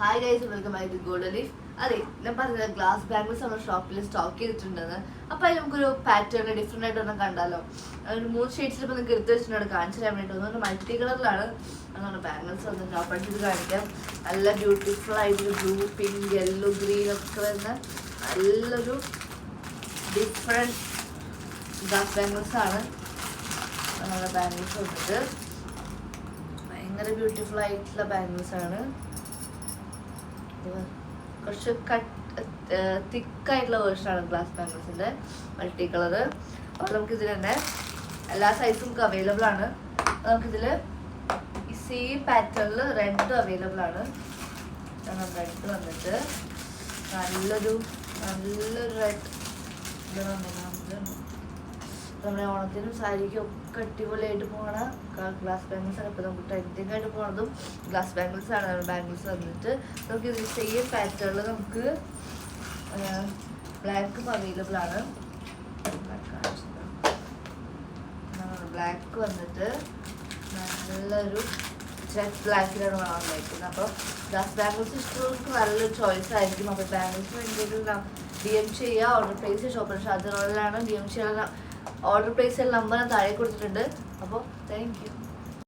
Hi guys, welcome back to Gold Leaf. അതെ, ഞാൻ പറഞ്ഞത് ഗ്ലാസ് ബാംഗിൾസ് നമ്മുടെ ഷോപ്പിൽ സ്റ്റോക്ക് ചെയ്തിട്ടുണ്ടെന്ന്. അപ്പോൾ അതിൽ നമുക്കൊരു പാറ്റേൺ ഡിഫറെൻ്റ് ആയിട്ട് ഒന്നും കണ്ടാലോ. ഒരു 3 ഷെയ്ഡ്സിൽ ഇപ്പോൾ നിങ്ങൾക്ക് എടുത്ത് വെച്ചിട്ടുണ്ട് കാണിച്ചു തരാൻ വേണ്ടി. ഒന്നുകൊണ്ട് മൾട്ടി കളറിലാണ് അങ്ങനെ ബാംഗിൾസ് വന്നിട്ട് ഓപ്പൺ ചെയ്ത് കാണിക്കാം. നല്ല ബ്യൂട്ടിഫുൾ ആയിട്ടൊരു ബ്ലൂ, പിങ്ക്, യെല്ലോ, ഗ്രീൻ ഒക്കെ വരുന്ന നല്ലൊരു ഡിഫറെൻറ്റ് ഗ്ലാസ് ബാംഗിൾസ് ആണ്. നമ്മുടെ ബാംഗിൾസ് വന്നിട്ട് ഭയങ്കര ബ്യൂട്ടിഫുൾ ആയിട്ടുള്ള ബാംഗിൾസ് ആണ്. കുറച്ച് തിക്കായിട്ടുള്ള വേർഷനാണ് ഗ്ലാസ് ബാംഗിൾസിൻ്റെ മൾട്ടി കളറ്. അപ്പോൾ നമുക്കിതിൽ തന്നെ എല്ലാ സൈസും നമുക്ക് അവൈലബിൾ ആണ്. നമുക്കിതിൽ ഈ സെയിം പാറ്റേണിൽ റെഡ് അവൈലബിൾ ആണ്. റെഡ് വന്നിട്ട് നല്ലൊരു റെഡ് നമ്മുടെ ഓണത്തിനും സാരിക്കും ഒക്കെ അടിപൊളിയായിട്ട് പോകണ ഗ്ലാസ് ബാംഗിൾസ് ആണ്. ഇപ്പോൾ നമുക്ക് ട്രെൻഡിങ് ആയിട്ട് പോണതും ഗ്ലാസ് ബാംഗിൾസ് ആണ്. ബാംഗിൾസ് വന്നിട്ട് നമുക്ക് ഇതിൽ സെയിം പാറ്റേണിൽ നമുക്ക് ബ്ലാക്കും അവൈലബിൾ ആണ്. ബ്ലാക്ക് വന്നിട്ട് നല്ലൊരു ജെറ്റ് ബ്ലാക്കിലാണ് വന്നിരിക്കുന്നത്. അപ്പോൾ ഗ്ലാസ് ബാംഗിൾസ് ഇഷ്ടമുള്ളവർക്ക് നല്ലൊരു ചോയ്സ് ആയിരിക്കും. അപ്പോൾ ബാംഗിൾസിന് വേണ്ടിയിട്ട് DM ചെയ്യുക. ഓർഡർ പ്ലേസ് ഷോപ്പിൽ ഷാജറോളിലാണ്. DM ചെയ്യാൻ ഓർഡർ പ്ലേസ് നമ്പർ താഴെ കൊടുത്തിട്ടുണ്ട്. അപ്പോൾ താങ്ക് യു.